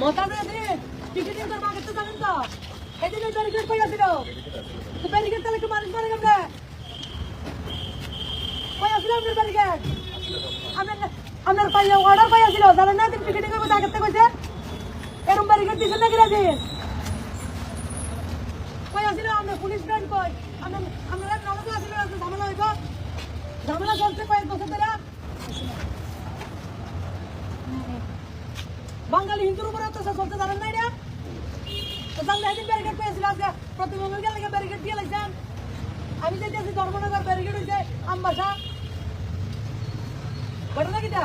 তাহলে টিকিটিং তোর মাকে তো জানেন তো এই দিন ব্যারিকেড কই আছিল তো ব্যারিকেড তাহলে কি মানুষ মারে কেমনে কই আছিল আপনার ব্যারিকেড আমার পাইয়া অর্ডার পাইয়া ছিল জানেন না দিন টিকিটিং করতে আগে থেকে কইছে এরকম ব্যারিকেড দিছেন না গিরা দিন কই আছিল আমরা পুলিশ ব্যান্ড কই আমরা নলকে আছিল ঝামেলা হইব ঝামেলা চলছে কয়েক বছর ধরে বাঙালি হিন্দুর উপরে অত্যাচার চলতে জানেন না এটা তো জানলে একদিন ব্যারিকেড পেয়েছিল আজকে প্রতিবন্ধী গেলে ব্যারিকেড দিয়ে লাইছেন আমি যেতেছি ধর্মনগর ব্যারিকেড হয়েছে আমবাসা ঘটনা কিটা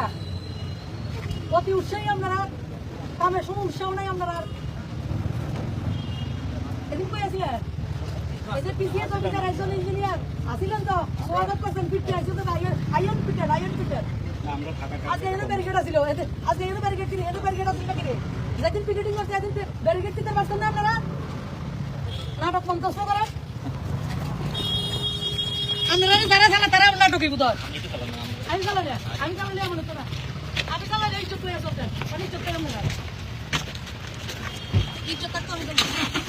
অতি উৎসাহী আপনারা কামের সময় উৎসাহ নাই আপনারা এদিন কই আছিলেন এই যে পিসিএস অফিসার একজন ইঞ্জিনিয়ার আসিলেন তো স্বাগত করছেন পিটে আসছে তো আইএন পিটার আজকে এনে ব্যারিকেড আছিল আজকে এনে ব্যারিকেড কিনে এনে ব্যারিকেড আছিল নাকি রে যেদিন পিকেটিং করছে এদিন ব্যারিকেড দিতে পারছেন না আপনারা নাটক মন্তব্য করেন আপনারা যারা চালা তারা নাটকই বুধ আমি চালালে এমন হতো না আমি চালালে এই চোখ চলতেন অনেক চোখ থেকে মনে হয় এই চোখ তো আমি